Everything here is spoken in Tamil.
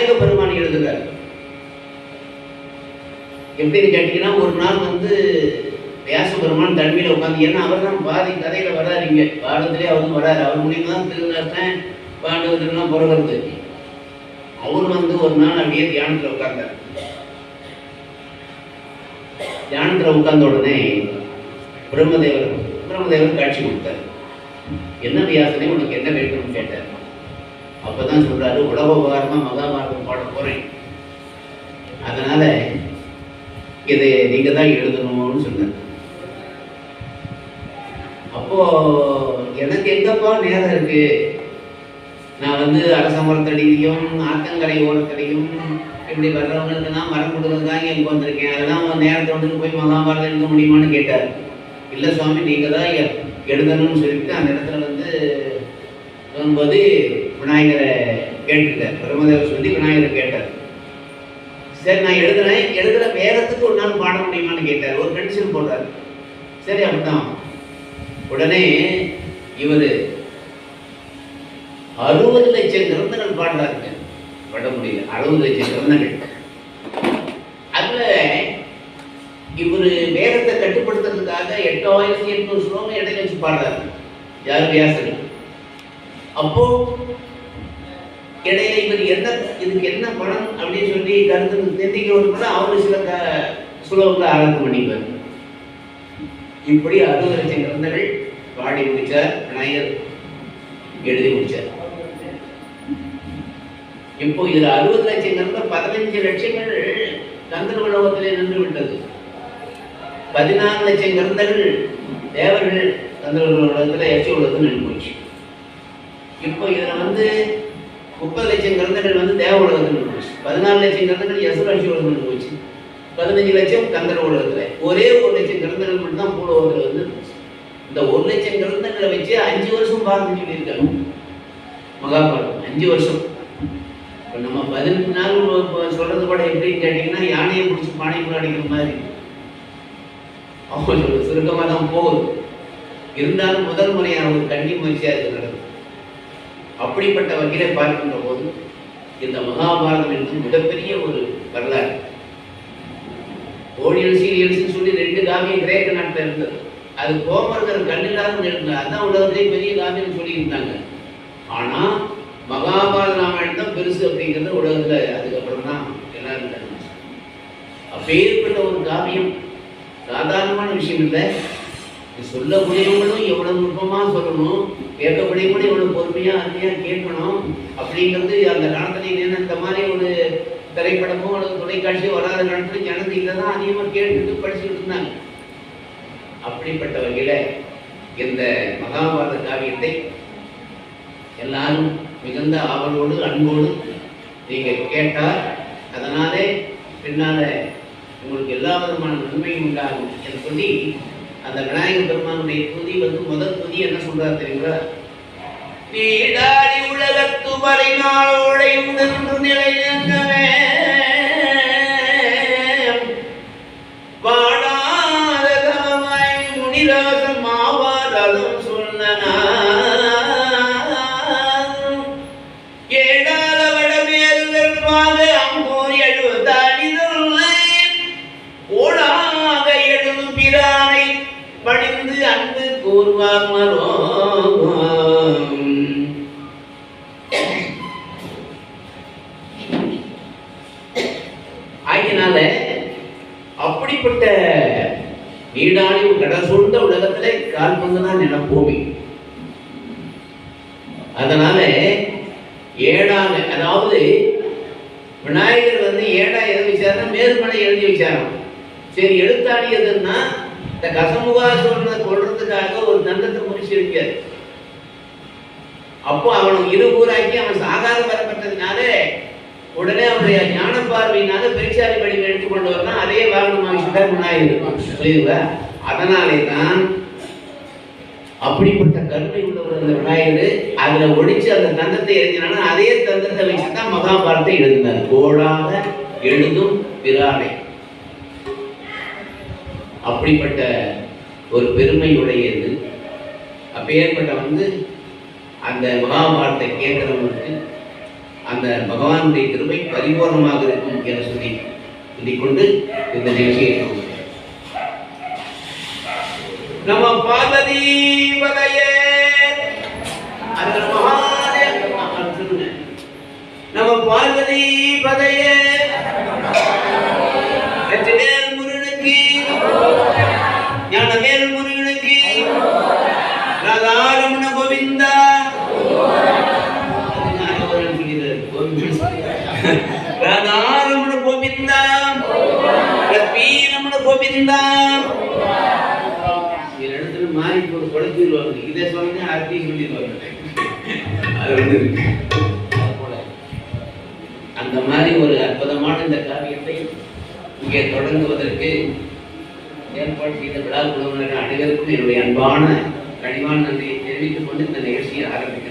விநாயக பெருமான் எழுதுகிறார். எப்படின்னு கேட்டீங்கன்னா, ஒரு நாள் வியாச பெருமான் தன்மையில உட்காந்து, ஏன்னா அவர் தான் பாதி கதையில வர்றாரு, இங்க பாரதத்திலே அவரும் வர்றாரு, அவர் மூலியமா தான் திருநர்த்தன் பாண்டவர்கள்லாம் பிறகுறது. அவர் ஒரு நாள் அப்படியே தியானத்துல உட்கார்ந்தார். தியானத்துல உட்கார்ந்த உடனே பிரம்மதேவர் காட்சி கொடுத்தார். என்ன வியாசனே, உனக்கு என்ன வேண்டும்னு கேட்டார். அப்பதான் சொல்றாரு, உலக உபகாரமா மகாபாரதம் பாட போறேன், அதனால இதை நீங்க தான் எழுதணும்னு சொன்னார். அப்போ எனக்கு எங்கப்பா நேரம் இருக்கு, நான் அரச மரத்தடியும் ஆத்தங்கரை ஓரத்தடியும் இப்படி வர்றவங்களுக்குலாம் மரம் கொடுக்கறது தான் இங்கே வந்திருக்கேன், அதெல்லாம் நேரத்தை போய் மகாபாரதம் எழுத முடியுமான்னு கேட்டார். இல்லை சுவாமி, நீங்க தான் எழுதணும்னு சொல்லிட்டு அந்த இடத்துல சொல்லும்போது விநாயகரை கேட்டுட்டார். பிரம்மதேவர் சொல்லி விநாயகரை கேட்டார். சரி, நான் எழுதுற வேதத்துக்கு ஒரு நாள் பாட முடியுமான்னு கேட்டார். ஒரு கண்டிஷன் போட்டார். சரி, அப்படிதான். உடனே இவர் 60 லட்சம் கிரந்தங்கள் பாடுறாருங்க. பாட முடியல, 60 லட்சம் கிரந்தங்கள். அதுல இவர் வேதத்தை கட்டுப்படுத்துறதுக்காக 8800 ஸ்லோகம் இடையில வச்சு பாடுறாரு. யார்? வியாசர். அப்போ இடையில இவர் இதுக்கு என்ன படம் அப்படின்னு சொல்லி கருத்து தெரிஞ்சுக்கிறவங்க அவரு சில சுலோகங்களை ஆரம்பம் பண்ணிக்குவார். இப்படி 60 லட்சம் கிரந்தங்கள் பாடி முடிச்சார். விநாயகர் எழுதி முடிச்சார். இப்போ இதுல 60 லட்சம் கிரந்தம் 15 லட்சங்கள் கந்தர்வ உலகத்திலே நின்று விட்டது. 14 லட்சம் கிரந்தங்கள் தேவர்கள் கந்தர்வ உலகத்துல யட்ச உலகத்தில் நின்று போச்சு. இப்போ இதுல 30 லட்சம் கிரந்தங்கள் தேவ உலகத்தில் நின்று போச்சு. 14 லட்சம் கிரந்தங்கள் யசுராட்சி உலகத்தில் நின்று போச்சு. 15 லட்சம் கந்தர்வ உலகத்துல. ஒரே 1 லட்சம் கிரந்தங்கள் மட்டும் தான் பூலோகத்துல இந்த 1 லட்சம் கிரந்தங்களை வச்சு 5 வருஷம் பாரதம் சொல்லியிருக்காங்க. மகாபாரதம் 5 வருஷம். இப்போ நம்ம 18 நாள் சொல்றது கூட எப்படின்னு கேட்டீங்கன்னா, யானையை பிடிச்சி பானைக்குள்ள அடிக்கிற மாதிரி அவங்க சுருக்கமாக தான் போகுது. இருந்தாலும் முதல் முறையாக ஒரு கன்னி முயற்சியாக இது நடக்குது. அப்படிப்பட்ட வகையில பார்க்கின்ற போது இந்த மகாபாரதம் என்பது மிகப்பெரிய ஒரு வரலாறு. ஓடியல் சீரியல்ஸ் சொல்லி 2 காவியம் கிரேக்க நாட்டில் இருந்தது. அது கோமர்கர் கண்ணில்லாத இருந்தார். அதான் உலகத்திலே பெரிய காவியம் சொல்லியிருந்தாங்க. ஆனா மகாபாரத ராமாயணம் தான் பெருசு அப்படிங்கிறது உலகத்துல அதுக்கப்புறம் தான் எல்லாரும் தெரிஞ்சு. அப்பேற்பட்ட ஒரு காவியம் சாதாரணமான விஷயம் இல்லை. சொல்லக்கூடியவங்களும் எவ்வளவு நுட்பமா சொல்லணும், கேட்கக்கூடியவங்களும் எவ்வளவு பொறுமையா அருமையா கேட்கணும் அப்படிங்கிறது அந்த காலத்துல இந்த மாதிரி ஒரு திரைப்படமோ அல்லது தொலைக்காட்சியோ வராத காலத்துல ஜனது இதைதான் அதிகமா கேட்டுட்டு படிச்சுட்டு இருந்தாங்க. அப்படிப்பட்ட வகையில இந்த மகாபாரத காவியத்தை எல்லாரும் மிகுந்த ஆவலோடு அன்போடு நீங்க கேட்டால் அதனாலே பின்னால உங்களுக்கு எல்லா விதமான நன்மையும் உண்டாகும் என்று சொல்லி அந்த விநாயகர் பெருமானுடைய துதி முதல் துதி என்ன சொல்றாரு தெரியுங்களா? நீடாடி உலகத்து மறைநாளோடை நின்று நிலை நிற்கவே வாடாத தவமாய் முனிராசன் மாவாதலும் சொன்னனா ஏடாத வடமேல் வெறுப்பாக அங்கோர் எழுதாடிதல்லை ஓடாக எழுதும் பிரானை படிந்து அன்பு கூர்வாமலோ. ஆகினால அப்படிப்பட்ட நீடாடி கடல் சூழ்ந்த உலகத்திலே கால் பங்குதான் நிலப்பூமி. அதனால ஏடாக, அதாவது விநாயகர் ஏடா எதை வச்சாருன்னா மேல்மலை எழுதி வச்சாராம். சரி, எழுத்தாடியதுன்னா இந்த கசமுகாசுரனை கொள்றதுக்காக ஒரு தந்தத்தை முடிச்சு இருக்காரு. அப்போ அவனுக்கு இருபூராக்கி அவன் சாகாத வரப்பட்டதுனால உடனே அவனுடைய ஞான பார்வையினால பெருச்சாரி படிவை எடுத்துக்கொண்டு வரலாம். அதே வாகனமாக விநாயகர் புரியுதுங்களா? அதனாலே தான் அப்படிப்பட்ட கருணை உள்ளவர் அந்த விநாயகர் அதுல ஒழிச்சு அந்த தந்தத்தை எழுதினாலும் அதே தந்தத்தை வச்சுதான் மகாபாரத்தை எழுதினார். கோடாக எழுதும் பிரானை. அப்படிப்பட்ட ஒரு பெருமையுடையது. அப்பேற்பட்ட அந்த மகாபாரத்தை கேட்கிறவங்களுக்கு அந்த பகவானுடைய கிருபை பரிபூர்ணமாக இருக்கும் என சொல்லிக்கொண்டு இந்த நிகழ்ச்சியை நம பார்வதி பதையே நம பார்வதி பதையே வெற்றிவேல் முருகனுக்கு ஞானவேல் முருகனுக்கு ராதாரமண கோவிந்தா ராதாரமண கோவிந்தா லட்சுமீரமண கோவிந்தா இடத்துல மாறி போட்டு கொடுத்துருவாங்க. இதை சொன்னே ஆர்த்தி சொல்லிடுவாங்க. அது ஒன்று இருக்கு. அந்த மாதிரி ஒரு அற்புதமான இந்த காவியத்தை இங்கே தொடங்குவதற்கு ஏற்பாடு செய்த விழா குழுவினர் அனைவருக்கும் என்னுடைய அன்பான கனிவான நன்றியை தெரிவித்துக் கொண்டு இந்த நிகழ்ச்சியை ஆரம்பிக்க